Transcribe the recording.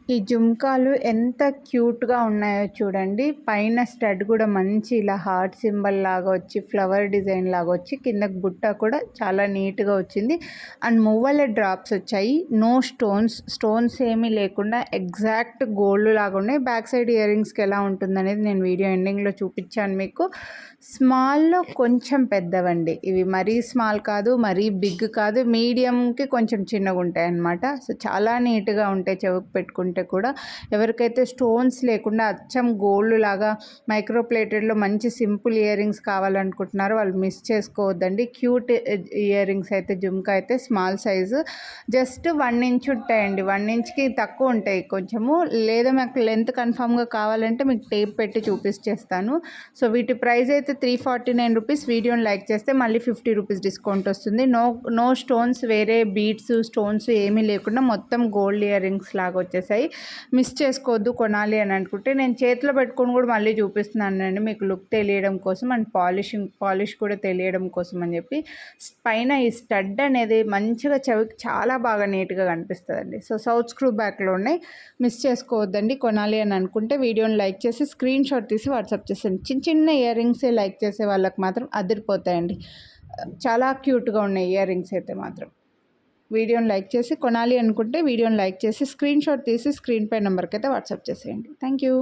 ఈ జుంకాలు ఎంత క్యూట్‌గా ఉన్నాయో చూడండి. పైన స్టడ్ కూడా మంచి ఇలా హార్ట్ సింబల్ లాగా వచ్చి, ఫ్లవర్ డిజైన్ లాగా వచ్చి, కిందకి బుట్ట కూడా చాలా నీట్‌గా వచ్చింది. అండ్ మువ్వల డ్రాప్స్ వచ్చాయి. నో స్టోన్స్, స్టోన్స్ ఏమీ లేకుండా ఎగ్జాక్ట్ గోల్డ్ లాగా ఉన్నాయి. బ్యాక్ సైడ్ ఇయర్ రింగ్స్‌కి ఎలా ఉంటుందనేది నేను వీడియో ఎండింగ్‌లో చూపించాను మీకు. స్మాల్‌లో కొంచెం పెద్దవండి. ఇవి మరీ స్మాల్ కాదు, మరీ బిగ్ కాదు, మీడియంకి కొంచెం చిన్నగా ఉంటాయన్నమాట. సో చాలా నీట్‌గా ఉంటాయి చెవికి పెట్టుకుంటే కూడా. ఎవరికైతే స్టోన్స్ లేకుండా అచ్చం గోల్డ్ లాగా మైక్రో ప్లేటెడ్లో మంచి సింపుల్ ఇయర్ రింగ్స్ కావాలనుకుంటున్నారో వాళ్ళు మిస్ చేసుకోవద్దండి. క్యూట్ ఇయర్ రింగ్స్ అయితే జుమ్కా అయితే స్మాల్ సైజు జస్ట్ 1 ఇంచ్ ఉంటాయండి. 1 ఇంచ్‌కి తక్కువ ఉంటాయి కొంచెము. లేదా మాకు లెంత్ కన్ఫామ్‌గా కావాలంటే మీకు టేప్ పెట్టి చూపించేస్తాను. సో వీటి ప్రైస్ అయితే 349 రూపీస్. వీడియోని లైక్ చేస్తే మళ్ళీ 50 రూపీస్ డిస్కౌంట్ వస్తుంది. నో స్టోన్స్, వేరే బీడ్స్ స్టోన్స్ ఏమీ లేకుండా మొత్తం గోల్డ్ ఇయర్ రింగ్స్ లాగా వచ్చేసాయి. మిస్ చేసుకోవద్దు కొనాలి అని అనుకుంటే. నేను చేతిలో పెట్టుకొని కూడా మళ్ళీ చూపిస్తున్నానండి మీకు లుక్ తెలియడం కోసం అండ్ పాలిష్ కూడా తెలియడం కోసం అని చెప్పి. పైన ఈ స్టడ్ అనేది మంచిగా చెవికి చాలా బాగా నీట్గా కనిపిస్తుందండి. సో సౌత్ స్క్రూ బ్యాక్లో ఉన్నాయి, మిస్ చేసుకోవద్దండి. కొనాలి అని అనుకుంటే వీడియోని లైక్ చేసి స్క్రీన్ షాట్ తీసి వాట్సాప్ చేసేయండి. చిన్న చిన్న ఇయర్ రింగ్సే లైక్ చేసే వాళ్ళకి మాత్రం అదిరిపోతాయండి. చాలా క్యూట్గా ఉన్నాయి ఇయర్ రింగ్స్ అయితే మాత్రం. వీడియోని లైక్ చేసి కొనాలి అనుకుంటే వీడియోని లైక్ చేసి స్క్రీన్ షాట్ తీసి స్క్రీన్ పై నెంబర్కి అయితే వాట్సాప్ చేసేయండి. Thank you.